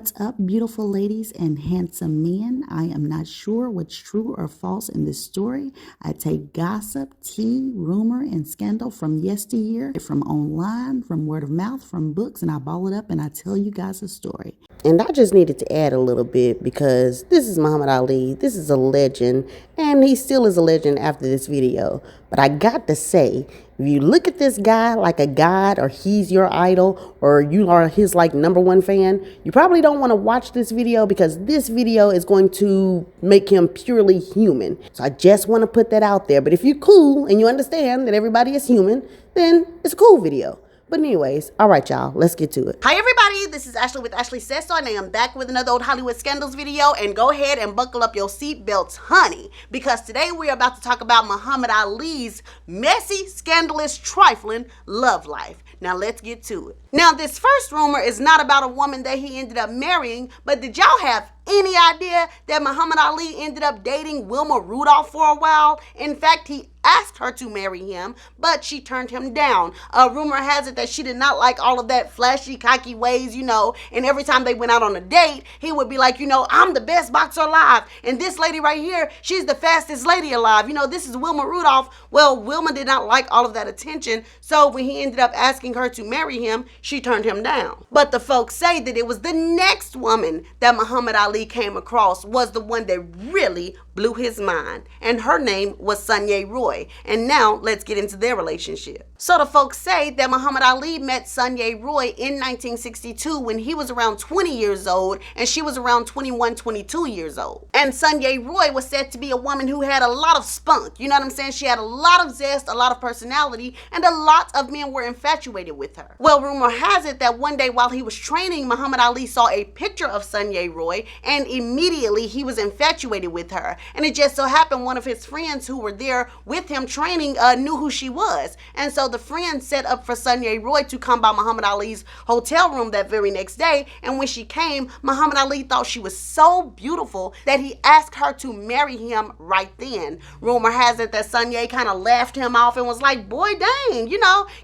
What's up, beautiful ladies and handsome men? I am not sure what's true or false in this story. I take gossip, tea, rumor, and scandal from yesteryear, from online, from word of mouth, from books, and I ball it up and I tell you guys a story. And I just needed to add a little bit because this is Muhammad Ali. This is a legend, and he still is a legend after this video. But I got to say, if you look at this guy like a god, or he's your idol, or you are his like #1 fan, you probably don't want to watch this video because this video is going to make him purely human. So I just want to put that out there. But if you're cool and you understand that everybody is human, then it's a cool video. But anyways, all right, y'all, let's get to it. Hi, everybody. This is Ashley with Ashley SaysSo, and I am back with another old Hollywood Scandals video. And go ahead and buckle up your seatbelts, honey, because today we're about to talk about Muhammad Ali's messy, scandalous, trifling love life. Now, let's get to it. Now, this first rumor is not about a woman that he ended up marrying, but did y'all have any idea that Muhammad Ali ended up dating Wilma Rudolph for a while? In fact, he asked her to marry him, but she turned him down. Rumor has it that she did not like all of that flashy, cocky ways, and every time they went out on a date, he would be like, I'm the best boxer alive, and this lady right here, she's the fastest lady alive. This is Wilma Rudolph. Well, Wilma did not like all of that attention, so when he ended up asking her to marry him, she turned him down. But the folks say that it was the next woman that Muhammad Ali came across was the one that really blew his mind, and her name was Chileee Roy. And now let's get into their relationship. So the folks say that Muhammad Ali met Chileee Roy in 1962 when he was around 20 years old and she was around 21, 22 years old. And Chileee Roy was said to be a woman who had a lot of spunk. You know what I'm saying? She had a lot of zest, a lot of personality, and a lot of men were infatuated with her. Well, rumor has it that one day while he was training, Muhammad Ali saw a picture of Chileee Roy and immediately he was infatuated with her. And it just so happened one of his friends who were there with him training knew who she was. And so the friend set up for Chileee Roy to come by Muhammad Ali's hotel room that very next day. And when she came, Muhammad Ali thought she was so beautiful that he asked her to marry him right then. Rumor has it that Chileee kind of laughed him off and was like, boy, dang,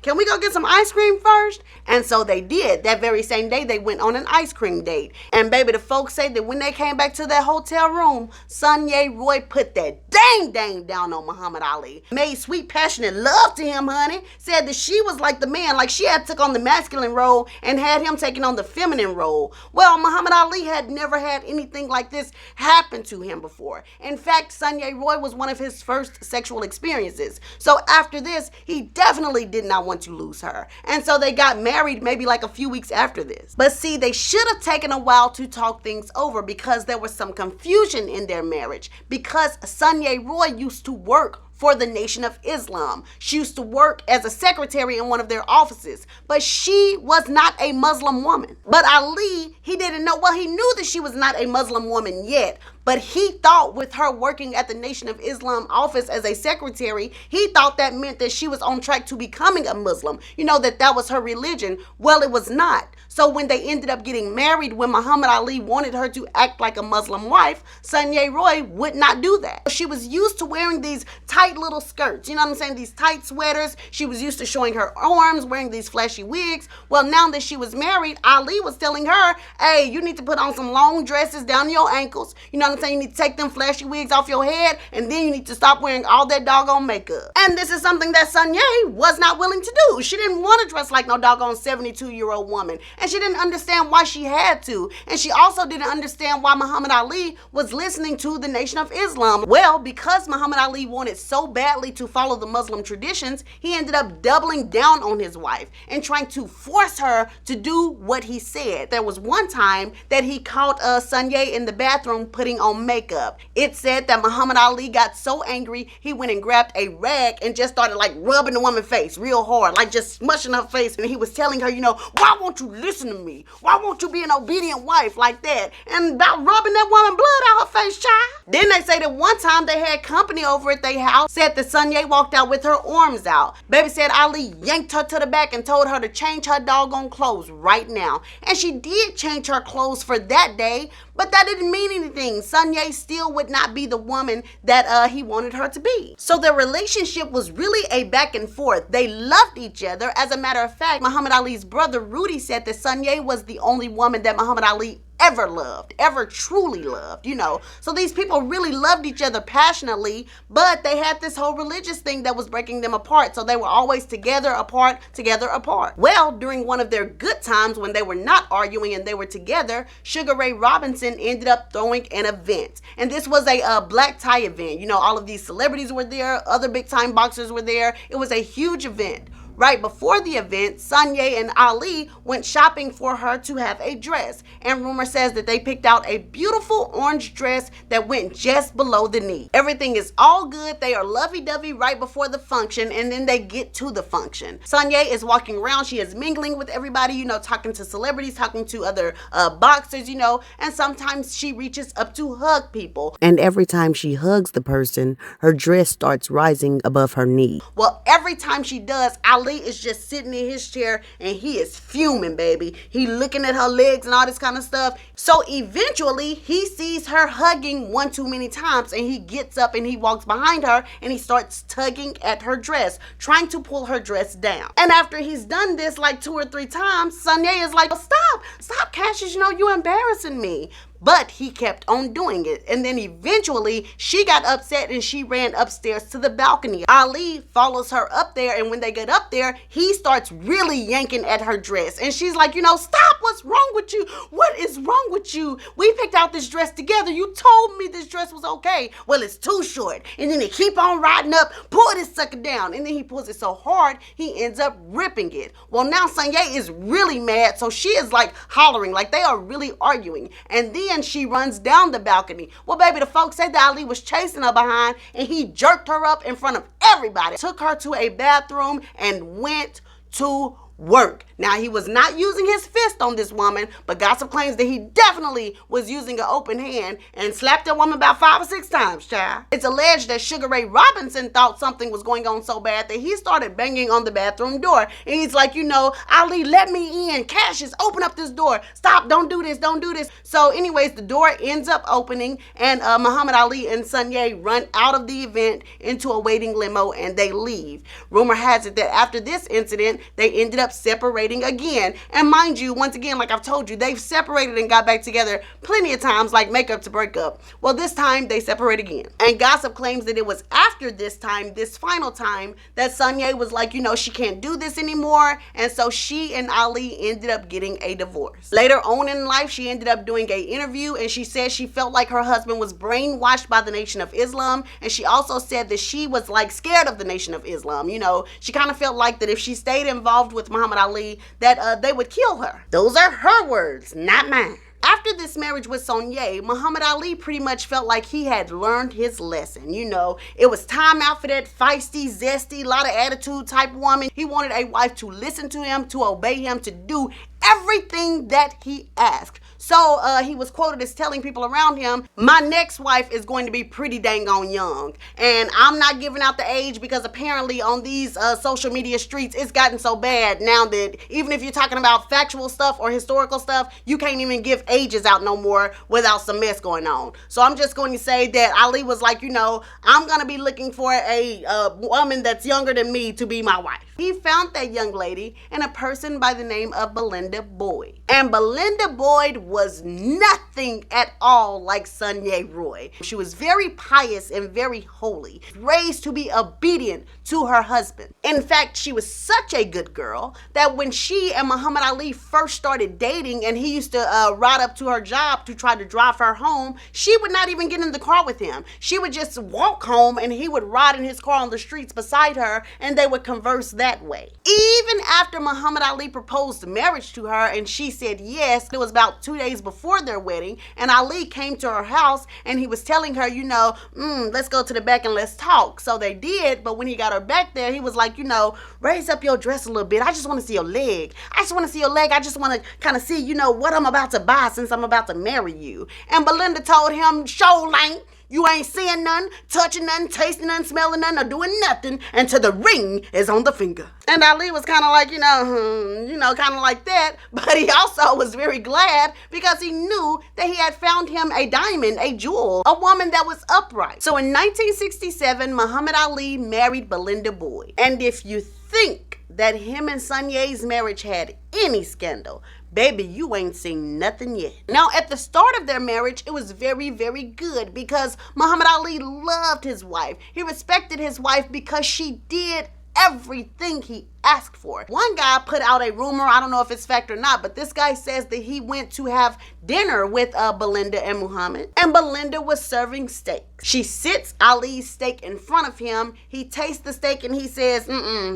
can we go get some ice cream first? And so they did. That very same day, they went on an ice cream date. And baby, the folks say that when they came back to that hotel room, Chileee Roy put that dang down on Muhammad Ali. Made sweet, passionate love to him, honey. Said that she was like the man, like she had took on the masculine role and had him taking on the feminine role. Well, Muhammad Ali had never had anything like this happen to him before. In fact, Chileee Roy was one of his first sexual experiences. So after this, he definitely did not want to lose her. And so they got married maybe like a few weeks after this. But see, they should have taken a while to talk things over because there was some confusion in their marriage. Because Chileee Roy used to work for the Nation of Islam. She used to work as a secretary in one of their offices, but she was not a Muslim woman. But Ali, he didn't know, well, he knew that she was not a Muslim woman yet, but he thought with her working at the Nation of Islam office as a secretary, he thought that meant that she was on track to becoming a Muslim, that was her religion. Well, it was not. So when they ended up getting married, when Muhammad Ali wanted her to act like a Muslim wife, Chileee Roy would not do that. She was used to wearing these tight little skirts, these tight sweaters. She was used to showing her arms, wearing these flashy wigs. Well, now that she was married, Ali was telling her, hey, you need to put on some long dresses down to your ankles. You need to take them flashy wigs off your head, and then you need to stop wearing all that doggone makeup. And this is something that Chileee was not willing to do. She didn't want to dress like no doggone 72-year-old woman. And she didn't understand why she had to. And she also didn't understand why Muhammad Ali was listening to the Nation of Islam. Well, because Muhammad Ali wanted so badly to follow the Muslim traditions, he ended up doubling down on his wife and trying to force her to do what he said. There was one time that he caught Chileee in the bathroom putting on makeup. It said that Muhammad Ali got so angry, he went and grabbed a rag and just started like rubbing the woman's face real hard, like just smushing her face. And he was telling her, why won't you listen to me? Why won't you be an obedient wife like that? And about rubbing that woman blood out her face, child. Then they say that one time they had company over at their house, said that Chileee walked out with her arms out. Baby said Ali yanked her to the back and told her to change her doggone clothes right now. And she did change her clothes for that day, but that didn't mean anything. Chileee still would not be the woman that he wanted her to be. So their relationship was really a back and forth. They loved each other. As a matter of fact, Muhammad Ali's brother Rudy said that Chileee was the only woman that Muhammad Ali ever loved, ever truly loved, you know. So these people really loved each other passionately, but they had this whole religious thing that was breaking them apart. So they were always together, apart, together, apart. Well, during one of their good times when they were not arguing and they were together, Sugar Ray Robinson ended up throwing an event. And this was a black tie event. You know, all of these celebrities were there, other big time boxers were there. It was a huge event. Right before the event, Sonya and Ali went shopping for her to have a dress. And rumor says that they picked out a beautiful orange dress that went just below the knee. Everything is all good. They are lovey-dovey right before the function, and then they get to the function. Sonya is walking around. She is mingling with everybody, you know, talking to celebrities, talking to other boxers, you know, and sometimes she reaches up to hug people. And every time she hugs the person, her dress starts rising above her knee. Well, every time she does, Ali is just sitting in his chair and he is fuming, baby. He looking at her legs and all this kind of stuff. So eventually he sees her hugging one too many times, and he gets up and he walks behind her and he starts tugging at her dress, trying to pull her dress down. And after he's done this like 2 or 3 times, Sonya is like, stop, Cassius, you know, you're embarrassing me. But he kept on doing it. And then eventually she got upset and she ran upstairs to the balcony. Ali follows her up there, and when they get up there, he starts really yanking at her dress. And she's like, you know, stop, what's wrong with you? What is wrong with you? We picked out this dress together. You told me this dress was okay. Well, it's too short. And then they keep on riding up, pull this sucker down. And then he pulls it so hard, he ends up ripping it. Well, now Sonya is really mad, so she is like hollering, like they are really arguing. And then she runs down the balcony. Well, baby, the folks say that Ali was chasing her behind, and he jerked her up in front of everybody, took her to a bathroom, and went to work. Now, he was not using his fist on this woman, but gossip claims that he definitely was using an open hand and slapped that woman about 5 or 6 times, child. It's alleged that Sugar Ray Robinson thought something was going on so bad that he started banging on the bathroom door. And he's like, you know, Ali, let me in. Cassius, open up this door. Stop, don't do this, don't do this. So anyways, the door ends up opening, and Muhammad Ali and Sonya run out of the event into a waiting limo, and they leave. Rumor has it that after this incident, they ended up separating again. And mind you, once again, like I've told you, they've separated and got back together plenty of times, like makeup to break up. Well, this time they separate again. And gossip claims that it was after this time, this final time, that Sonya was like, you know, she can't do this anymore. And so she and Ali ended up getting a divorce. Later on in life, she ended up doing an interview, and she said she felt like her husband was brainwashed by the Nation of Islam. And she also said that she was like scared of the Nation of Islam. You know, she kind of felt like that if she stayed involved with Muhammad Ali, that they would kill her. Those are her words, not mine. After this marriage with Sonya, Muhammad Ali pretty much felt like he had learned his lesson. You know, it was time out for that feisty, zesty, lot of attitude type woman. He wanted a wife to listen to him, to obey him, to do everything that he asked. So he was quoted as telling people around him, my next wife is going to be pretty dang on young. And I'm not giving out the age because apparently on these social media streets, it's gotten so bad now that even if you're talking about factual stuff or historical stuff, you can't even give ages out no more without some mess going on. So I'm just going to say that Ali was like, you know, I'm going to be looking for a woman that's younger than me to be my wife. He found that young lady in a person by the name of Belinda Boyd. And Belinda Boyd was nothing at all like Sonya Roy. She was very pious and very holy, raised to be obedient to her husband. In fact, she was such a good girl that when she and Muhammad Ali first started dating and he used to ride up to her job to try to drive her home, she would not even get in the car with him. She would just walk home and he would ride in his car on the streets beside her, and they would converse that way. Even after Muhammad Ali proposed marriage to her and she said yes, it was about 2 days before their wedding, and Ali came to her house and he was telling her, you know, let's go to the back and let's talk. So they did, but when he got her back there, he was like, you know, raise up your dress a little bit. I just want to see your leg. I just want to see your leg. I just want to kind of see, you know, what I'm about to buy since I'm about to marry you. And Belinda told him, show lane. You ain't seeing none, touching none, tasting none, smelling none, or doing nothing until the ring is on the finger. And Ali was kind of like, you know, kind of like that. But he also was very glad because he knew that he had found him a diamond, a jewel, a woman that was upright. So in 1967, Muhammad Ali married Belinda Boyd. And if you think that him and Sonya's marriage had any scandal, Baby, you ain't seen nothing yet. Now, at the start of their marriage, it was very, very good because Muhammad Ali loved his wife. He respected his wife because she did everything he asked for. One guy put out a rumor, I don't know if it's fact or not, but this guy says that he went to have dinner with Belinda and Muhammad, and Belinda was serving steak. She sits Ali's steak in front of him. He tastes the steak and he says,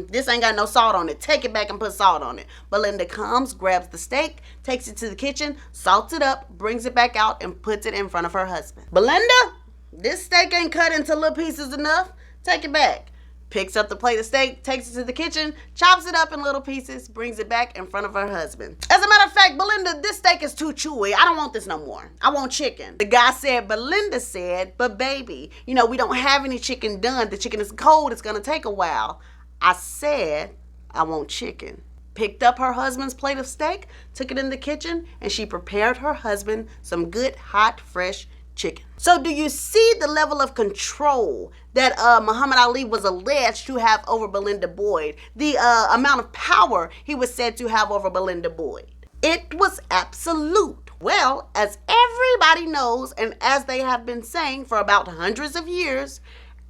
this ain't got no salt on it. Take it back and put salt on it. Belinda comes, grabs the steak, takes it to the kitchen, salts it up, brings it back out, and puts it in front of her husband. Belinda, this steak ain't cut into little pieces enough. Take it back. Picks up the plate of steak, takes it to the kitchen, chops it up in little pieces, brings it back in front of her husband. As a matter of fact, Belinda, this steak is too chewy. I don't want this no more. I want chicken. The guy said, Belinda said, but baby, we don't have any chicken done. The chicken is cold. It's going to take a while. I said, I want chicken. Picked up her husband's plate of steak, took it in the kitchen, and she prepared her husband some good, hot, fresh chicken. So do you see the level of control that Muhammad Ali was alleged to have over Belinda Boyd? The amount of power he was said to have over Belinda Boyd. It was absolute. Well, as everybody knows, and as they have been saying for about hundreds of years,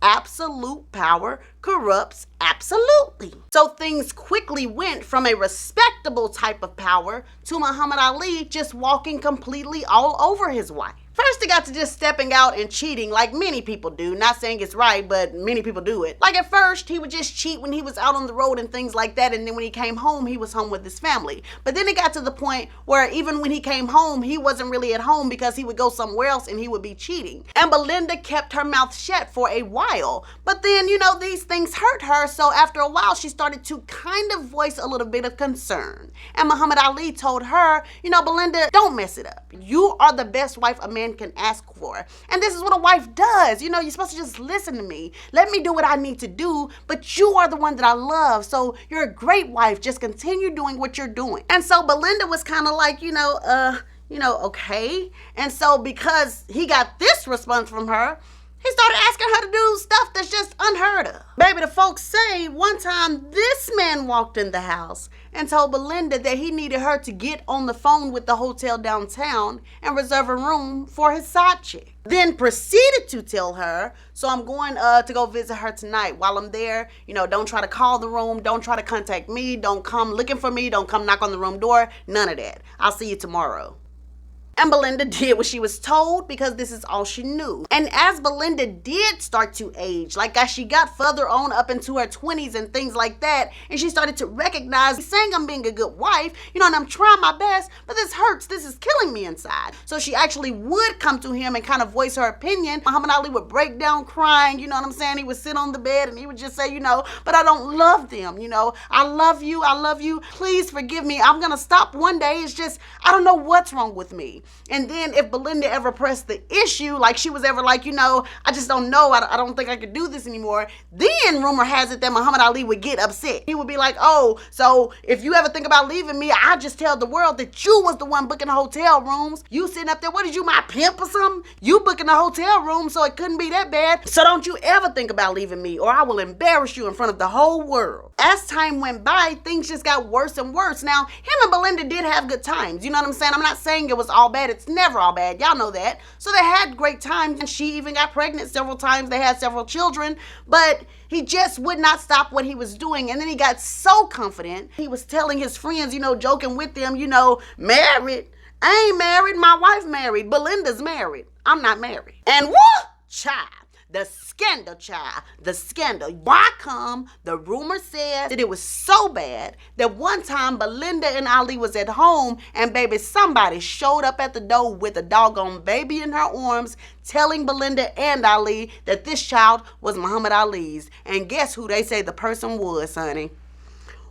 absolute power corrupts absolutely. So things quickly went from a respectable type of power to Muhammad Ali just walking completely all over his wife. First, it got to just stepping out and cheating like many people do. Not saying it's right, but many people do it. Like at first, he would just cheat when he was out on the road and things like that. And then when he came home, he was home with his family. But then it got to the point where even when he came home, he wasn't really at home because he would go somewhere else and he would be cheating. And Belinda kept her mouth shut for a while. But then, these things hurt her. So after a while, she started to kind of voice a little bit of concern. And Muhammad Ali told her, Belinda, don't mess it up. You are the best wife a man can ask for. And this is what a wife does. You're supposed to just listen to me. Let me do what I need to do, but you are the one that I love. So you're a great wife. Just continue doing what you're doing. And so Belinda was kind of like, okay. And so because he got this response from her, he started asking her to do stuff that's just unheard of. Baby, the folks say one time this man walked in the house and told Belinda that he needed her to get on the phone with the hotel downtown and reserve a room for his side chick. Then proceeded to tell her, so I'm going to go visit her tonight. While I'm there, don't try to call the room. Don't try to contact me. Don't come looking for me. Don't come knock on the room door. None of that. I'll see you tomorrow. And Belinda did what she was told because this is all she knew. And as Belinda did start to age, like as she got further on up into her 20s and things like that, and she started to recognize, saying I'm being a good wife, and I'm trying my best, but this hurts. This is killing me inside. So she actually would come to him and kind of voice her opinion. Muhammad Ali would break down crying, you know what I'm saying? He would sit on the bed and he would just say, but I don't love them, I love you. Please forgive me. I'm going to stop one day. It's just, I don't know what's wrong with me. And then if Belinda ever pressed the issue, like she was ever like, I just don't know. I don't think I could do this anymore. Then rumor has it that Muhammad Ali would get upset. He would be like, oh, so if you ever think about leaving me, I just tell the world that you was the one booking the hotel rooms. You sitting up there, what did you, my pimp or something? You booking the hotel room, so it couldn't be that bad. So don't you ever think about leaving me or I will embarrass you in front of the whole world. As time went by, things just got worse and worse. Now, him and Belinda did have good times. You know what I'm saying? I'm not saying it was all bad. It's never all bad. Y'all know that. So they had great times, and she even got pregnant several times. They had several children, but he just would not stop what he was doing. And then he got so confident. He was telling his friends, joking with them, married. I ain't married. My wife married. Belinda's married. I'm not married. And what? Child. The scandal, child. The scandal. Why come the rumor said that it was so bad that one time Belinda and Ali was at home and baby, somebody showed up at the door with a doggone baby in her arms telling Belinda and Ali that this child was Muhammad Ali's. And guess who they say the person was, honey?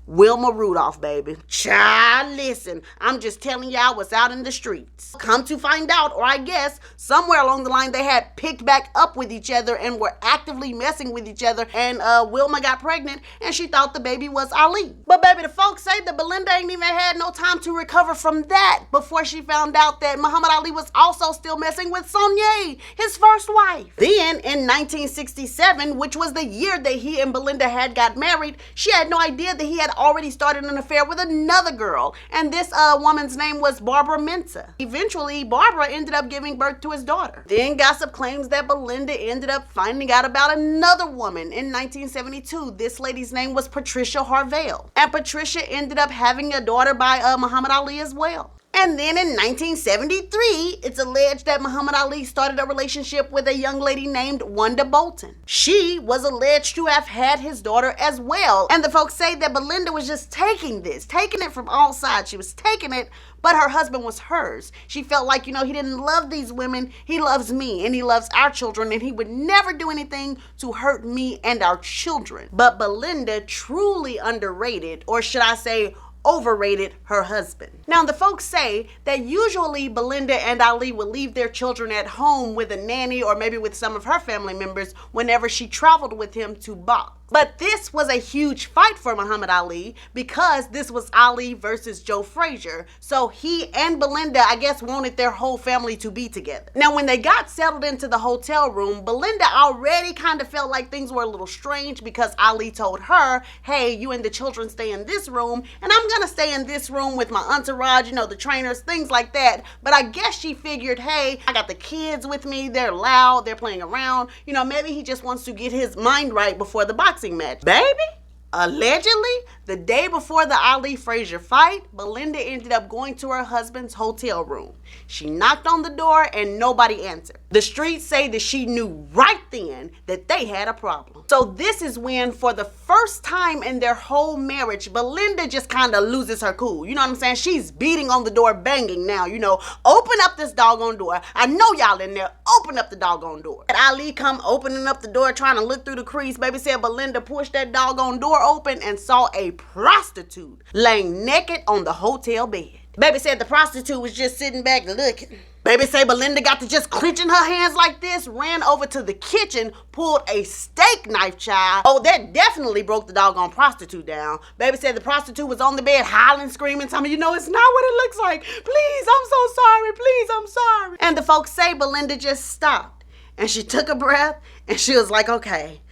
Wilma Rudolph, baby. Child, listen, I'm just telling y'all what's out in the streets. Come to find out, or I guess somewhere along the line they had picked back up with each other and were actively messing with each other, and Wilma got pregnant and she thought the baby was Ali. But baby, the folks say that Belinda ain't even had no time to recover from that before she found out that Muhammad Ali was also still messing with Sonia, his first wife. Then in 1967, which was the year that he and Belinda had got married, she had no idea that he had already started an affair with another girl, and this woman's name was Barbara Mensah. Eventually, Barbara ended up giving birth to his daughter. Then gossip claims that Belinda ended up finding out about another woman in 1972. This lady's name was Patricia Harvell, and Patricia ended up having a daughter by Muhammad Ali as well. And then in 1973, it's alleged that Muhammad Ali started a relationship with a young lady named Wanda Bolton. She was alleged to have had his daughter as well. And the folks say that Belinda was just taking it from all sides. She was taking it, but her husband was hers. She felt like, he didn't love these women. He loves me and he loves our children, and he would never do anything to hurt me and our children. But Belinda truly underrated, or should I say, overrated her husband. Now, the folks say that usually Belinda and Ali would leave their children at home with a nanny or maybe with some of her family members whenever she traveled with him to box. But this was a huge fight for Muhammad Ali because this was Ali versus Joe Frazier. So he and Belinda, I guess, wanted their whole family to be together. Now, when they got settled into the hotel room, Belinda already kind of felt like things were a little strange because Ali told her, hey, you and the children stay in this room, and I'm gonna stay in this room with my entourage, the trainers, things like that. But I guess she figured, hey, I got the kids with me, they're loud, they're playing around, maybe he just wants to get his mind right before the boxing match. Baby, allegedly, the day before the Ali Frazier fight, Belinda ended up going to her husband's hotel room. She knocked on the door and nobody answered. The streets say that she knew right then that they had a problem. So this is when, for the first time in their whole marriage, Belinda just kind of loses her cool. You know what I'm saying? She's beating on the door, banging now, open up this doggone door. I know y'all in there. Open up the doggone door. And Ali come opening up the door, trying to look through the crease. Baby said Belinda pushed that doggone door open and saw a prostitute laying naked on the hotel bed. Baby said the prostitute was just sitting back looking. Baby say Belinda got to just clenching her hands like this, ran over to the kitchen, pulled a steak knife, child. Oh, that definitely broke the doggone prostitute down. Baby said the prostitute was on the bed hollering, screaming, telling me, it's not what it looks like. Please, I'm so sorry. Please, I'm sorry. And the folks say Belinda just stopped and she took a breath and she was like, okay,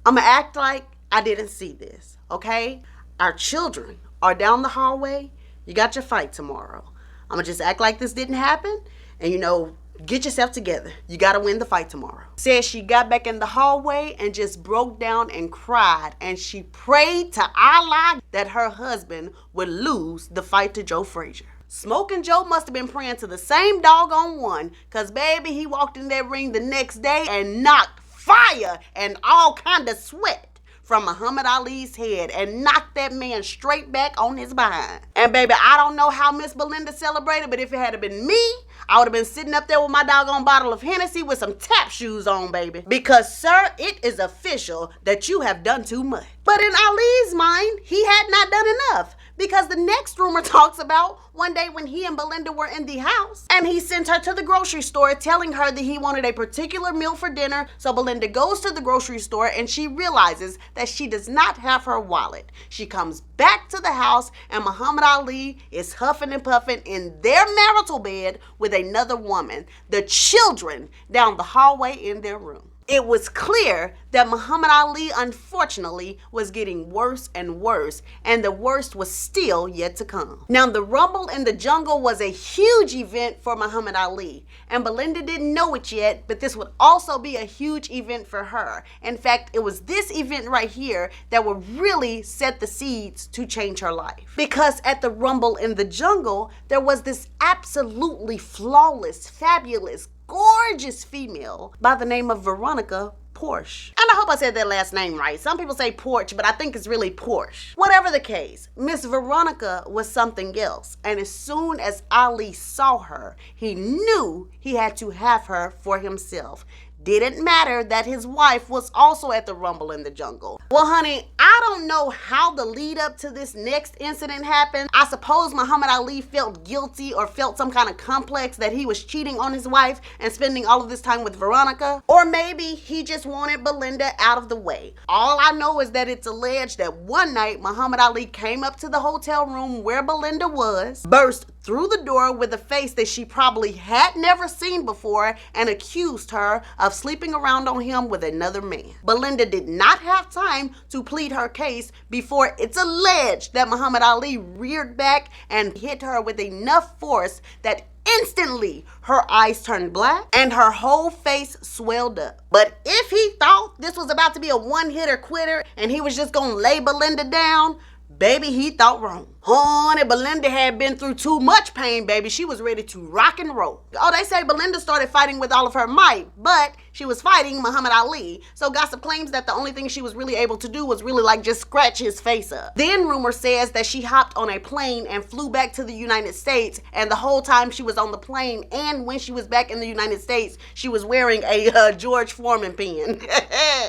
I'm gonna act like I didn't see this, okay? Our children are down the hallway. You got your fight tomorrow. I'm gonna just act like this didn't happen and, get yourself together. You gotta win the fight tomorrow. Says she got back in the hallway and just broke down and cried, and she prayed to Allah that her husband would lose the fight to Joe Frazier. Smoking Joe must have been praying to the same doggone one, cause baby, he walked in that ring the next day and knocked fire and all kind of sweat from Muhammad Ali's head and knocked that man straight back on his behind. And baby, I don't know how Miss Belinda celebrated, but if it had been me, I would have been sitting up there with my doggone bottle of Hennessy with some tap shoes on, baby. Because, sir, it is official that you have done too much. But in Ali's mind, he had not done enough. Because the next rumor talks about one day when he and Belinda were in the house and he sent her to the grocery store telling her that he wanted a particular meal for dinner. So Belinda goes to the grocery store and she realizes that she does not have her wallet. She comes back to the house and Muhammad Ali is huffing and puffing in their marital bed with another woman, the children down the hallway in their room. It was clear that Muhammad Ali, unfortunately, was getting worse and worse, and the worst was still yet to come. Now, the Rumble in the Jungle was a huge event for Muhammad Ali, and Belinda didn't know it yet, but this would also be a huge event for her. In fact, it was this event right here that would really set the seeds to change her life. Because at the Rumble in the Jungle, there was this absolutely flawless, fabulous, gorgeous female by the name of Veronica Porsche. And I hope I said that last name right. Some people say Porsche, but I think it's really Porsche. Whatever the case, Miss Veronica was something else. And as soon as Ali saw her, he knew he had to have her for himself. Didn't matter that his wife was also at the Rumble in the Jungle. Well, honey, I don't know how the lead up to this next incident happened. I suppose Muhammad Ali felt guilty or felt some kind of complex that he was cheating on his wife and spending all of this time with Veronica. Or maybe he just wanted Belinda out of the way. All I know is that it's alleged that one night Muhammad Ali came up to the hotel room where Belinda was, burst through the door with a face that she probably had never seen before and accused her of sleeping around on him with another man. Belinda did not have time to plead her case before it's alleged that Muhammad Ali reared back and hit her with enough force that instantly her eyes turned black and her whole face swelled up. But if he thought this was about to be a one-hitter quitter and he was just gonna lay Belinda down, baby, he thought wrong. Honey, Belinda had been through too much pain, baby. She was ready to rock and roll. Oh, they say Belinda started fighting with all of her might, but she was fighting Muhammad Ali. So gossip claims that the only thing she was really able to do was really like just scratch his face up. Then rumor says that she hopped on a plane and flew back to the United States, and the whole time she was on the plane and when she was back in the United States, she was wearing a George Foreman pin.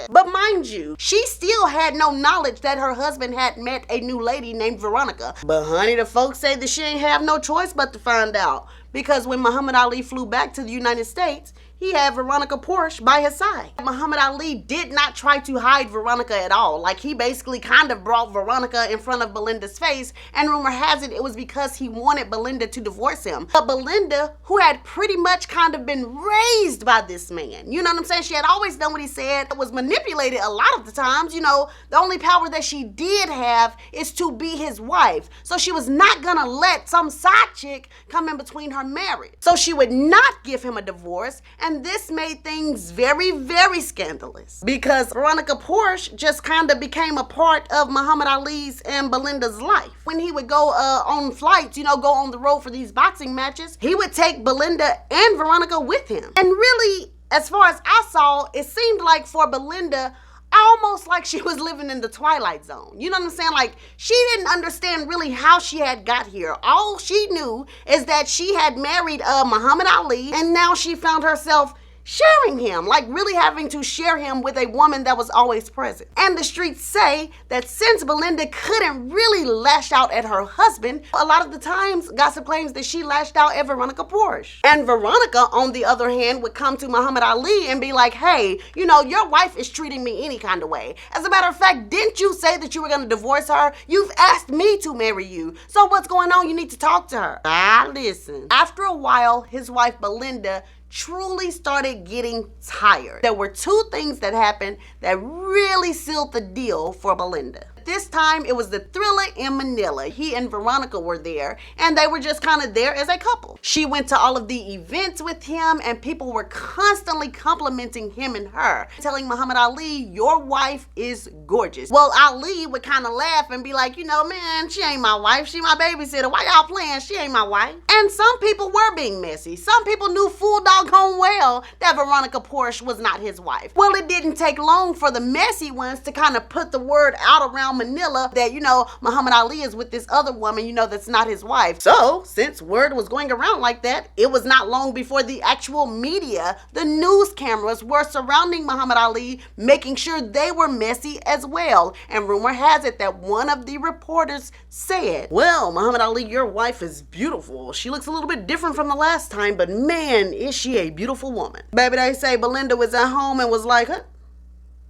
But mind you, she still had no knowledge that her husband had met a new lady named Veronica. But honey, the folks say that she ain't have no choice but to find out, because when Muhammad Ali flew back to the United States, he had Veronica Porsche by his side. Muhammad Ali did not try to hide Veronica at all. Like, he basically kind of brought Veronica in front of Belinda's face, and rumor has it was because he wanted Belinda to divorce him. But Belinda, who had pretty much kind of been raised by this man, you know what I'm saying? She had always done what he said, was manipulated a lot of the times. You know, the only power that she did have is to be his wife. So she was not gonna let some side chick come in between her marriage. So she would not give him a divorce, and this made things very, very scandalous because Veronica Porsche just kind of became a part of Muhammad Ali's and Belinda's life. When he would go on flights, you know, go on the road for these boxing matches, he would take Belinda and Veronica with him. And really, as far as I saw, it seemed like for Belinda, almost like she was living in the Twilight Zone. You know what I'm saying? Like, she didn't understand really how she had got here. All she knew is that she had married Muhammad Ali, and now she found herself sharing him, like really having to share him with a woman that was always present. And the streets say that since Belinda couldn't really lash out at her husband, a lot of the times gossip claims that she lashed out at Veronica Porsche. And Veronica, on the other hand, would come to Muhammad Ali and be like, hey, you know, your wife is treating me any kind of way. As a matter of fact, didn't you say that you were going to divorce her? You've asked me to marry you. So what's going on? You need to talk to her. Listen. After a while, his wife Belinda truly started getting tired. There were two things that happened that really sealed the deal for Belinda. This time it was the Thriller in Manila. He and Veronica were there, and they were just kind of there as a couple. She went to all of the events with him, and people were constantly complimenting him and her, telling Muhammad Ali, your wife is gorgeous. Well, Ali would kind of laugh and be like, you know, man, she ain't my wife. She my babysitter. Why y'all playing? She ain't my wife. And some people were being messy. Some people knew full doggone well that Veronica Porsche was not his wife. Well, it didn't take long for the messy ones to kind of put the word out around Manila that, you know, Muhammad Ali is with this other woman, you know, that's not his wife. So, since word was going around like that, it was not long before the actual media, the news cameras, were surrounding Muhammad Ali, making sure they were messy as well. And rumor has it that one of the reporters said, well, Muhammad Ali, your wife is beautiful. She looks a little bit different from the last time, but man, is she a beautiful woman. Baby, they say Belinda was at home and was like, huh?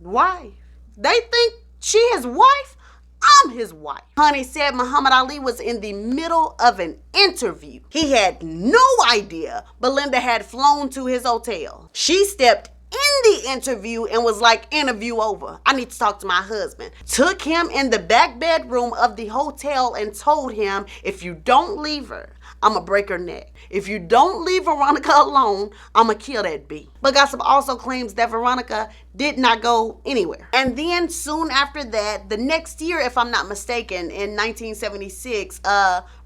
Wife? They think she his wife? I'm his wife. Honey said Muhammad Ali was in the middle of an interview. He had no idea Belinda had flown to his hotel. She stepped in the interview and was like, interview over. I need to talk to my husband. Took him in the back bedroom of the hotel and told him, if you don't leave her, I'ma break her neck. If you don't leave Veronica alone, I'ma kill that bee. But gossip also claims that Veronica did not go anywhere. And then soon after that, the next year, if I'm not mistaken, in 1976,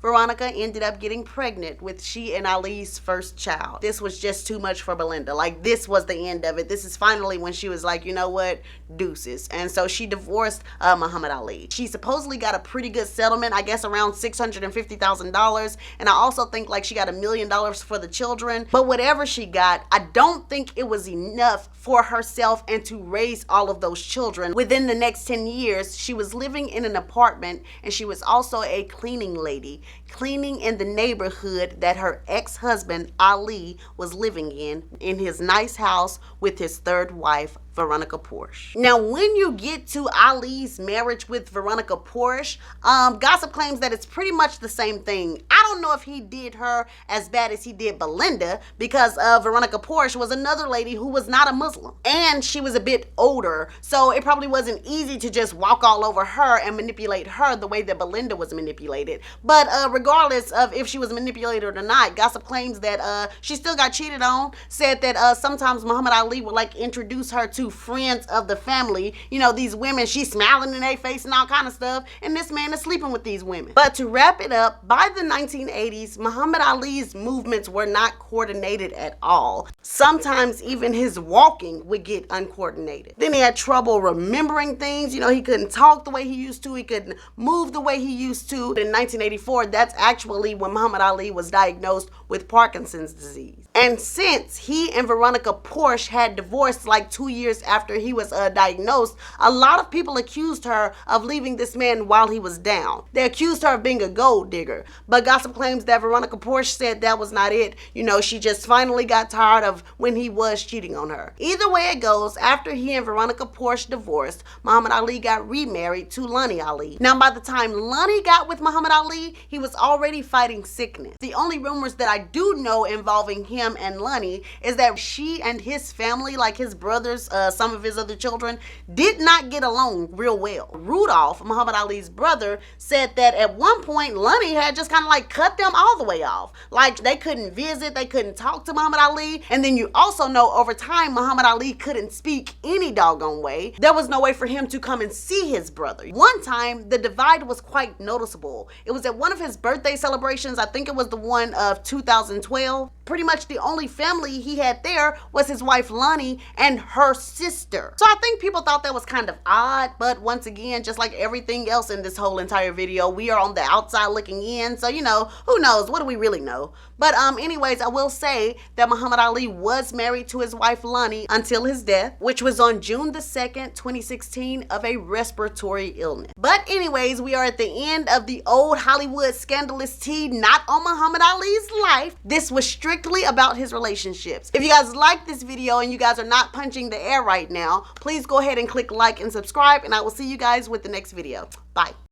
Veronica ended up getting pregnant with she and Ali's first child. This was just too much for Belinda. Like, this was the end of it. This is finally when she was like, you know what, deuces. And so she divorced Muhammad Ali. She supposedly got a pretty good settlement, I guess around $650,000. And I also think like she got $1 million for the children. But whatever she got, I don't think it was enough for herself and to raise all of those children. Within the next 10 years, she was living in an apartment, and she was also a cleaning lady. cleaning in the neighborhood that her ex-husband Ali was living in his nice house with his third wife, Veronica Porsche. Now, when you get to Ali's marriage with Veronica Porsche, gossip claims that it's pretty much the same thing. I don't know if he did her as bad as he did Belinda, because Veronica Porsche was another lady who was not a Muslim, and she was a bit older, so it probably wasn't easy to just walk all over her and manipulate her the way that Belinda was manipulated. But regardless of if she was manipulated or not, gossip claims that she still got cheated on, said that sometimes Muhammad Ali would like introduce her to friends of the family, you know, these women, she's smiling in their face and all kind of stuff, and this man is sleeping with these women. But to wrap it up, by the 1980s, Muhammad Ali's movements were not coordinated at all. Sometimes even his walking would get uncoordinated. Then he had trouble remembering things, you know, he couldn't talk the way he used to, he couldn't move the way he used to. In 1984, that's actually when Muhammad Ali was diagnosed with Parkinson's disease. And since he and Veronica Porsche had divorced like 2 years after he was diagnosed, a lot of people accused her of leaving this man while he was down. They accused her of being a gold digger. But gossip claims that Veronica Porsche said that was not it. You know, she just finally got tired of when he was cheating on her. Either way it goes, after he and Veronica Porsche divorced, Muhammad Ali got remarried to Lonnie Ali. Now, by the time Lonnie got with Muhammad Ali, he was already fighting sickness. The only rumors that I do know involving him and Lonnie is that she and his family, like his brothers, some of his other children, did not get along real well. Rudolph, Muhammad Ali's brother, said that at one point Lonnie had just kind of like cut them all the way off. Like they couldn't visit, they couldn't talk to Muhammad Ali. And then you also know over time Muhammad Ali couldn't speak any doggone way. There was no way for him to come and see his brother. One time the divide was quite noticeable. It was at one of his birthday celebrations. I think it was the one of 2012. Pretty much the only family he had there was his wife Lonnie and her sister. So I think people thought that was kind of odd, but once again, just like everything else in this whole entire video, we are on the outside looking in, so you know, who knows, what do we really know? But anyways, I will say that Muhammad Ali was married to his wife Lonnie until his death, which was on June the 2nd, 2016, of a respiratory illness. But anyways, we are at the end of the old Hollywood scandalous tea, not on Muhammad Ali's life. This was strictly about his relationships. If you guys like this video and you guys are not punching the air right now, please go ahead and click like and subscribe, and I will see you guys with the next video. Bye.